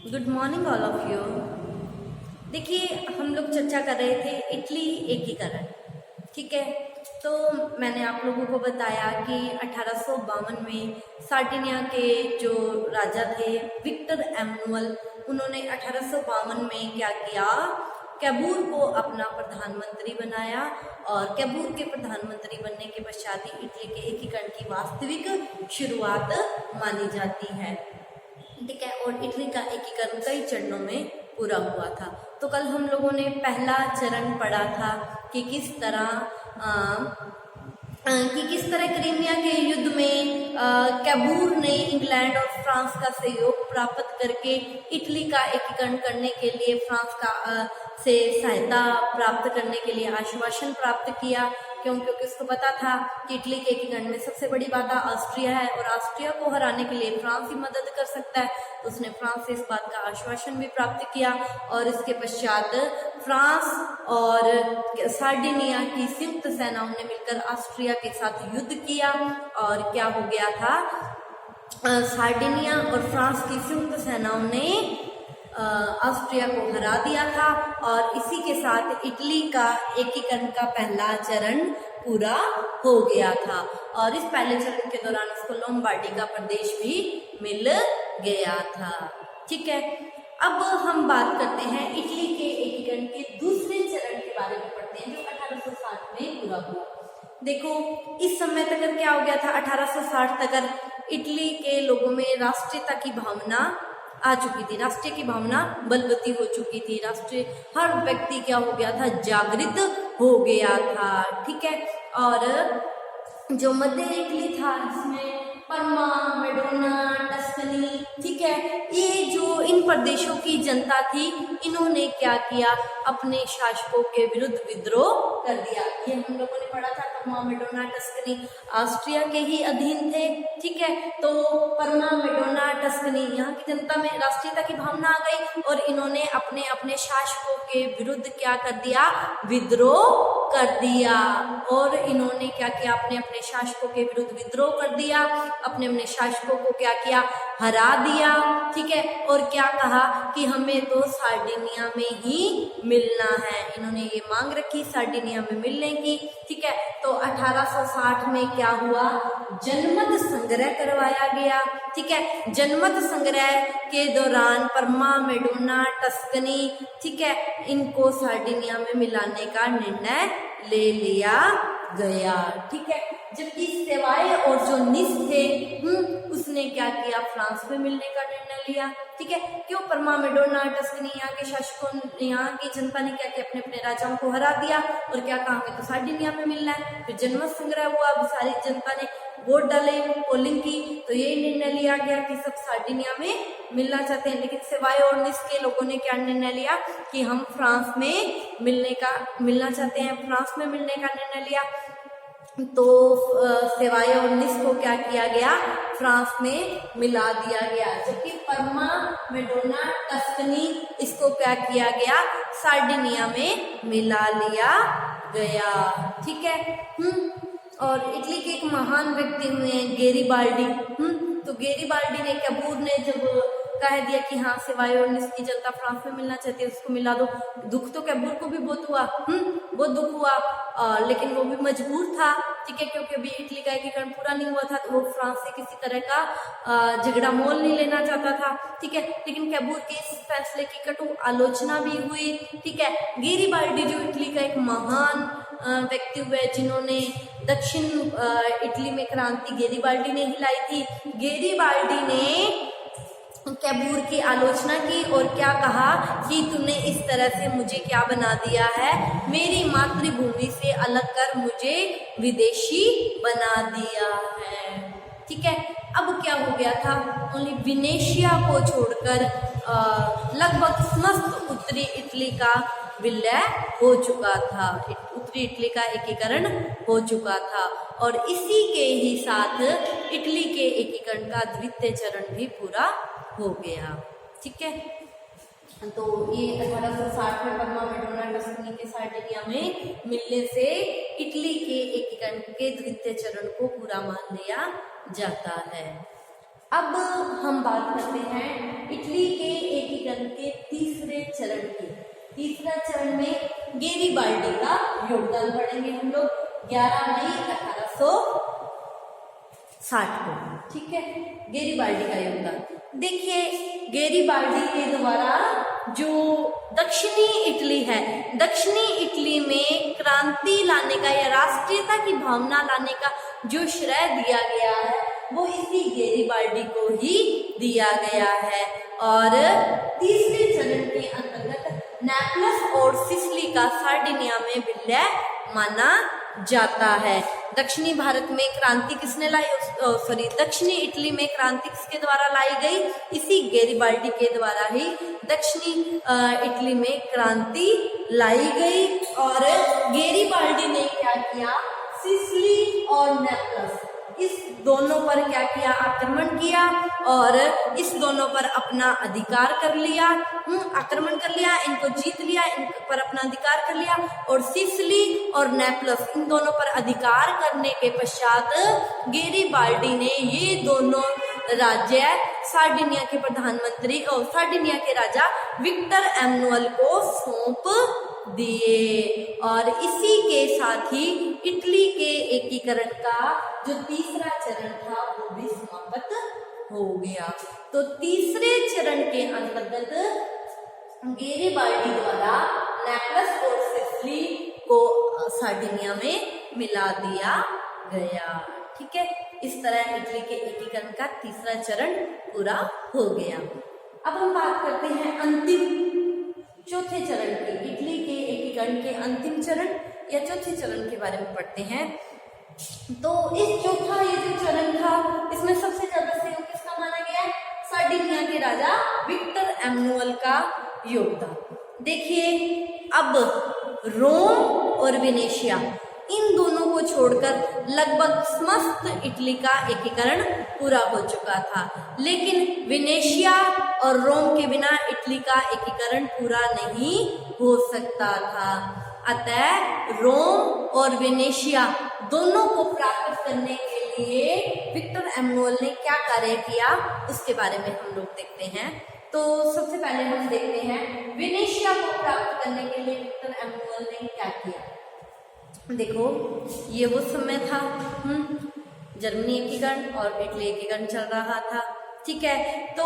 Good morning all of you. देखिए, हम लोग चर्चा कर रहे थे इटली एकीकरण। ठीक है, तो मैंने आप लोगों को बताया कि 1852 में सार्डिनिया के जो राजा थे विक्टर एमनुअल, उन्होंने 1852 में क्या किया, कैबूर को अपना प्रधानमंत्री बनाया और कैबूर के प्रधानमंत्री बनने के पश्चात ही इटली के एकीकरण की वास्तविक शुरुआत मानी जाती है। ठीक है, और इटली का एकीकरण कई चरणों में पूरा हुआ था। तो कल हम लोगों ने पहला चरण पढ़ा था कि किस तरह क्रीमिया के युद्ध में कैबूर ने इंग्लैंड और फ्रांस का सहयोग प्राप्त करके इटली का एकीकरण करने के लिए फ्रांस का से सहायता प्राप्त करने के लिए आश्वासन प्राप्त किया। क्योंकि उसको पता था कि इटली के एकीकरण में सबसे बड़ी बाधा ऑस्ट्रिया है और ऑस्ट्रिया को हराने के लिए फ्रांस ही मदद कर सकता है। तो उसने फ्रांस से इस बात का आश्वासन भी प्राप्त किया और इसके पश्चात फ्रांस और सार्डिनिया की संयुक्त सेनाओं ने मिलकर ऑस्ट्रिया के साथ युद्ध किया और क्या हो गया था, सार्डिनिया और फ्रांस की संयुक्त सेनाओं ने ऑस्ट्रिया को हरा दिया था और इसी के साथ इटली का एकीकरण का पहला चरण पूरा हो गया था और इस पहले चरण के दौरान उसको लोम्बार्डी का प्रदेश भी मिल गया था। ठीक है, अब हम बात करते हैं इटली के एकीकरण के दूसरे चरण के बारे में पढ़ते हैं जो 1860 में पूरा हुआ। देखो, इस समय तक क्या हो गया था, 1860 तक इटली के लोगों में राष्ट्रीयता की भावना आ चुकी थी, राष्ट्रीय की भावना बलवती हो चुकी थी, राष्ट्रीय हर व्यक्ति क्या हो गया था, जागृत हो गया था। ठीक है, और जो मध्य इटली था इसमें परमा, मेडोना, टस्कनी, ठीक है, ये जो इन प्रदेशों की जनता थी इन्होंने क्या किया, अपने शासकों के विरुद्ध विद्रोह कर दिया। ये हम लोगों ने पढ़ा था, परमा, मेडोना, टस्कनी ऑस्ट्रिया के ही अधीन थे। ठीक है, तो परमा, मेडोना, टस्कनी यहाँ की जनता में राष्ट्रीयता की भावना आ गई और इन्होंने अपने अपने शासकों के विरुद्ध क्या कर दिया, विद्रोह कर दिया और इन्होंने क्या किया, अपने अपने शासकों के विरुद्ध विद्रोह कर दिया, अपने अपने शासकों को क्या किया, हरा दिया। ठीक है, और क्या कहा कि हमें तो सार्डिनिया में ही मिलना है, इन्होंने ये मांग रखी सार्डिनिया में मिलने की। ठीक है, तो 1860 में क्या हुआ, जनमत संग्रह करवाया गया। ठीक है, जनमत संग्रह के दौरान परमा, मेडोना, टस्कनी, ठीक है, इनको सार्डिनिया में मिलाने का निर्णय ले लिया गया। ठीक है, जबकि सेवाए और जो निस थे उसने क्या किया, फ्रांस में मिलने का निर्णय लिया। ठीक है, क्यों, परमा, मेडोना, टस्कनी यहाँ के शासकों, यहाँ की जनता ने क्या किया, अपने अपने राजाओं को हरा दिया और क्या कहा, हमें तो सार्डिनिया में मिलना है। फिर जनमत संग्रह हुआ, अब सारी जनता ने वोट डाले, पोलिंग की, तो ये निर्णय लिया गया कि सब सार्डिनिया में मिलना चाहते हैं। लेकिन सेवाए और निस के लोगों ने क्या निर्णय लिया कि हम फ्रांस में मिलना चाहते हैं, फ्रांस में मिलने का निर्णय लिया। तो सेवाए और निस को क्या किया गया, फ्रांस में मिला दिया गया, जबकि परमा, मेडोना, टस्कनी इसको क्या किया गया, सार्डिनिया में मिला लिया गया। ठीक है, और इटली के एक महान व्यक्ति हुए गेरिबाल्डी। तो गेरिबाल्डी ने, कैबूर ने जब कह दिया कि हाँ सेवाए और निस की जनता फ्रांस में मिलना चाहती है, उसको मिला दो। दुख तो कैबूर को भी बहुत हुआ, बहुत दुख हुआ, लेकिन वो भी मजबूर था। ठीक है, क्योंकि अभी इटली का एकीकरण पूरा नहीं हुआ था, तो वो फ्रांस से किसी तरह का झगड़ा मोल नहीं लेना चाहता था। ठीक है, लेकिन कैबूर के इस फैसले की कटु आलोचना भी हुई। ठीक है, गेरिबाल्डी जो इटली का एक महान व्यक्ति हुए जिन्होंने दक्षिण इटली में क्रांति गेरिबाल्डी ने हिलाई थी। गेरिबाल्डी ने कैबूर की आलोचना की और क्या कहा कि तूने इस तरह से मुझे क्या बना दिया है, मेरी मातृभूमि से अलग कर मुझे विदेशी बना दिया है। ठीक है, अब क्या हो गया था, ओनली वेनेशिया को छोड़कर लगभग समस्त उत्तरी इटली का विलय हो चुका था, उत्तरी इटली का एकीकरण हो चुका था और इसी के ही साथ इटली के एकीकरण का द्वितीय चरण भी पूरा हो गया। ठीक है, तो ये 1860 में परमा, मेडोना, टस्कनी के सार्डिनिया में मिलने से इटली के एकीकरण के द्वितीय चरण को पूरा मान लिया जाता है। अब हम बात करते हैं इटली के एकीकरण के तीसरे चरण की। तीसरा चरण में गेरिबाल्डी का योगदान पढ़ेंगे हम लोग 11 मई 1860 को। ठीक है, गेरिबाल्डी का योगदान देखिए। गेरिबाल्डी के द्वारा जो दक्षिणी इटली है, दक्षिणी इटली में क्रांति लाने का या राष्ट्रीयता की भावना लाने का जो श्रेय दिया गया है वो इसी गेरिबाल्डी को ही दिया गया है। और तीसरे चरण के अंतर्गत नेपलस और सिसिली का सार्डिनिया में विलय माना जाता है। दक्षिणी भारत में क्रांति किसने लाई, दक्षिणी इटली में क्रांति किसके द्वारा लाई गई, इसी गेरिबाल्डी के द्वारा ही दक्षिणी इटली में क्रांति लाई गई। और गेरिबाल्डी ने क्या किया, सिसिली और नेपलस इस दोनों पर क्या किया, आक्रमण किया और इस दोनों पर अपना अधिकार कर लिया, आक्रमण कर लिया, इनको जीत लिया, इन पर अपना अधिकार कर लिया। और सिसिली और नेपलस इन दोनों पर अधिकार करने के पश्चात गेरिबाल्डी ने ये दोनों राज्य सार्डिनिया के प्रधानमंत्री और सार्डिनिया के राजा विक्टर एमनुअल को सौंप दिए। और इसी के साथ ही इटली के एकीकरण का जो तीसरा चरण था वो भी समाप्त हो गया। तो तीसरे चरण के अंतर्गत गेरिबाल्डी द्वारा नेपलस और सिसिली को सार्डिनिया में मिला दिया गया। ठीक है, इस तरह इटली के एकीकरण का तीसरा चरण पूरा हो गया। अब हम बात करते हैं अंतिम चौथे चरण की। इटली के एकीकरण के अंतिम चरण या चौथे चरण के बारे में पढ़ते हैं। तो इस चौथा ये जो चरण था इसमें सबसे ज्यादा सहयोग किसका माना गया है, सार्डिनिया के राजा विक्टर एमनुअल का योगदान। देखिए, अब रोम और वेनेशिया इन दोनों को छोड़कर लगभग समस्त इटली का एकीकरण पूरा हो चुका था, लेकिन वेनेशिया और रोम के बिना इटली का एकीकरण पूरा नहीं हो सकता था। अतः रोम और वेनेशिया दोनों को प्राप्त करने के लिए विक्टर एमनुअल ने क्या कार्य किया उसके बारे में हम लोग देखते हैं। तो सबसे पहले हम देखते हैं वेनेशिया को प्राप्त करने के लिए विक्टर एमनुअल ने क्या किया। देखो, ये वो समय था जर्मनी एकीकरण और इटली एकीकरण चल रहा था। ठीक है, तो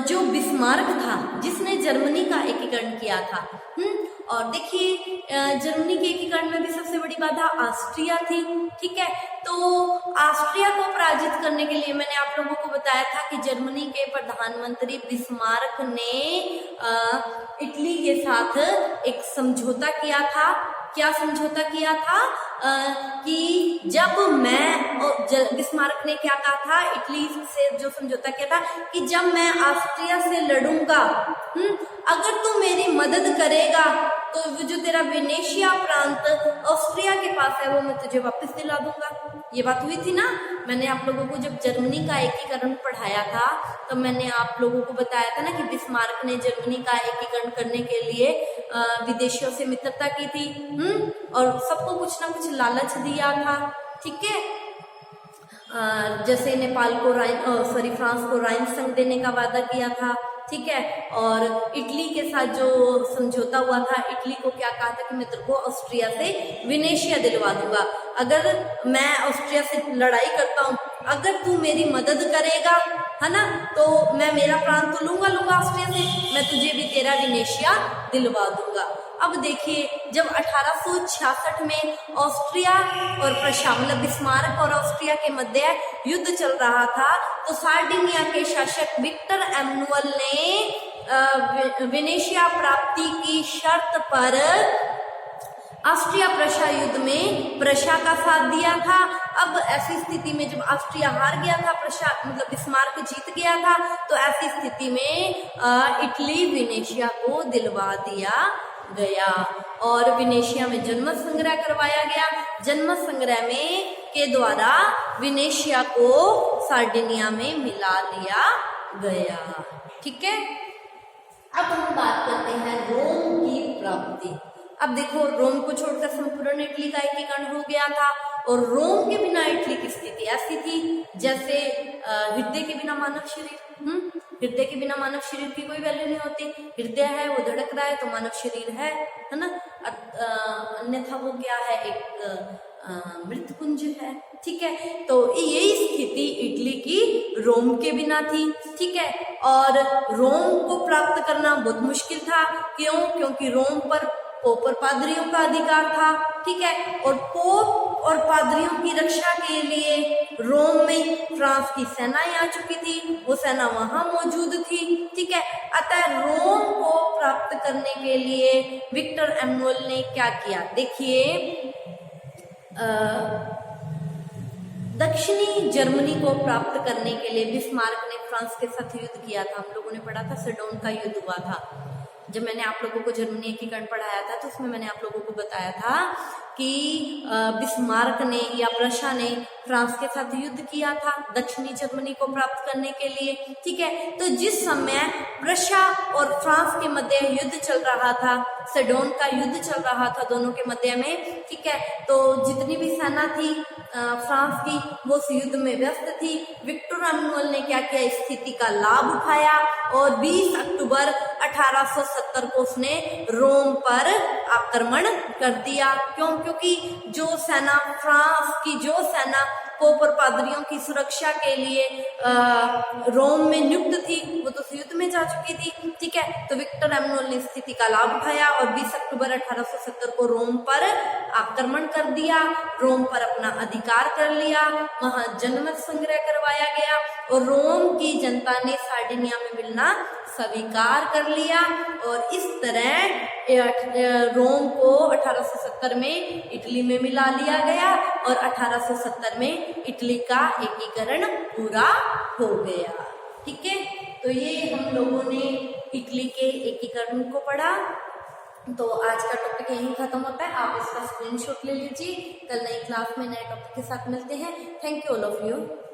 जो बिस्मार्क था जिसने जर्मनी का एकीकरण किया था, और देखिए जर्मनी के एकीकरण में भी सबसे बड़ी बाधा ऑस्ट्रिया थी। ठीक है, तो ऑस्ट्रिया को पराजित करने के लिए मैंने आप लोगों को बताया था कि जर्मनी के प्रधानमंत्री बिस्मार्क ने इटली के साथ एक समझौता किया था। क्या समझौता किया था, कि जब मैं, बिस्मार्क ने क्या कहा था, इटली से जो समझौता किया था कि जब मैं ऑस्ट्रिया से लड़ूंगा, अगर तू मेरी मदद करेगा तो जो तेरा वेनेशिया प्रांत ऑस्ट्रिया के पास है वो मैं तुझे वापस दिला दूंगा। ये बात हुई थी ना, मैंने आप लोगों को जब जर्मनी का एकीकरण पढ़ाया था तो मैंने आप लोगों को बताया था ना कि बिस्मार्क ने जर्मनी का एकीकरण करने के लिए विदेशियों से मित्रता की थी, और सबको कुछ ना कुछ लालच दिया था। ठीक है, जैसे नेपाल को फ्रांस को राइन संघ देने का वादा किया था। ठीक है, और इटली के साथ जो समझौता हुआ था, इटली को क्या कहा था कि मैं तेरे को ऑस्ट्रिया से वेनेशिया दिलवा दूंगा, अगर मैं ऑस्ट्रिया से लड़ाई करता हूँ, अगर तू मेरी मदद करेगा, है ना, तो मैं मेरा प्रांत तो लूंगा ऑस्ट्रिया से, मैं तुझे भी तेरा वेनेशिया दिलवा दूंगा। अब देखिए, जब 1866 में ऑस्ट्रिया और मतलब बिस्मार्क और ऑस्ट्रिया के मध्य युद्ध चल रहा था, तो सार्डिनिया के शासक विक्टर एमनुअल ने वेनेशिया प्राप्ति की शर्त पर ऑस्ट्रिया प्रशा युद्ध में प्रशा का साथ दिया था। अब ऐसी स्थिति में जब ऑस्ट्रिया हार गया था, प्रशा मतलब बिस्मार्क जीत गया था, तो ऐसी स्थिति में इटली वेनेशिया को दिलवा दिया गया और वेनेशिया में जनमत संग्रह करवाया गया। जनमत संग्रह में के द्वारा वेनेशिया को सार्डिनिया में मिला लिया गया। ठीक है, अब हम बात करते हैं रोम की प्राप्ति। अब देखो, रोम को छोड़कर संपूर्ण इटली का एकीकरण हो गया था और रोम के बिना इटली की स्थिति ऐसी थी जैसे हृदय के बिना मानव शरीर, हृदय के बिना मानव शरीर की कोई वैल्यू नहीं होती। हृदय है, वो धड़क रहा है तो मानव शरीर है ना। अन्यथा वो क्या है, एक मृतपुंज है। ठीक है, तो यही स्थिति इटली की रोम के बिना थी। ठीक है, और रोम को प्राप्त करना बहुत मुश्किल था। क्यों? क्योंकि रोम पर पोप और पादरियों का अधिकार था। ठीक है, और पोप और पादरियों की रक्षा के लिए रोम में फ्रांस की सेनाएं आ चुकी थी, वो सेना वहां मौजूद थी। ठीक है, अतः रोम को प्राप्त करने के लिए विक्टर एम्नुअल ने क्या किया, देखिए दक्षिणी जर्मनी को प्राप्त करने के लिए बिस्मार्क ने फ्रांस के साथ युद्ध किया था। हम लोगों ने पढ़ा था, सेडोन का युद्ध हुआ था। जब मैंने आप लोगों को जर्मनी एकीकरण पढ़ाया था तो उसमें मैंने आप लोगों को बताया था कि बिस्मार्क ने या प्रशा ने फ्रांस के साथ युद्ध किया था दक्षिणी जर्मनी को प्राप्त करने के लिए। ठीक है, तो जिस समय प्रशा और फ्रांस के मध्य युद्ध चल रहा था, सेडोन का युद्ध चल रहा था दोनों के मध्य में। ठीक है, तो जितनी भी सेना थी फ्रांस की वो उस युद्ध में व्यस्त थी। विक्टर एम्नुअल ने क्या किया, स्थिति का लाभ उठाया और 20 अक्टूबर 1870 को उसने रोम पर आक्रमण कर दिया। क्यों? क्योंकि जो सेना फ्रांस की जो सेना पोप और पादरियों की सुरक्षा के लिए रोम में नियुक्त थी, वो तो युद्ध में जा चुकी थी। ठीक है, तो विक्टर एम्नुअल ने स्थिति का लाभ उठाया और 20 अक्टूबर 1870 को रोम पर आक्रमण कर दिया, रोम पर अपना अधिकार कर लिया, वहां जनमत संग्रह करवाया गया और रोम की जनता ने सार्डिनिया में मिलना स्वीकार कर लिया। और इस तरह रोम को 1870 में इटली में मिला लिया गया और 1870 में इटली का एकीकरण पूरा हो गया। ठीक है, तो ये हम लोगों ने इटली के एकीकरण को पढ़ा। तो आज का टॉपिक यहीं खत्म होता है। आप इसका स्क्रीनशॉट ले लीजिए। कल नई क्लास में नए टॉपिक के साथ मिलते हैं। Thank you all of you.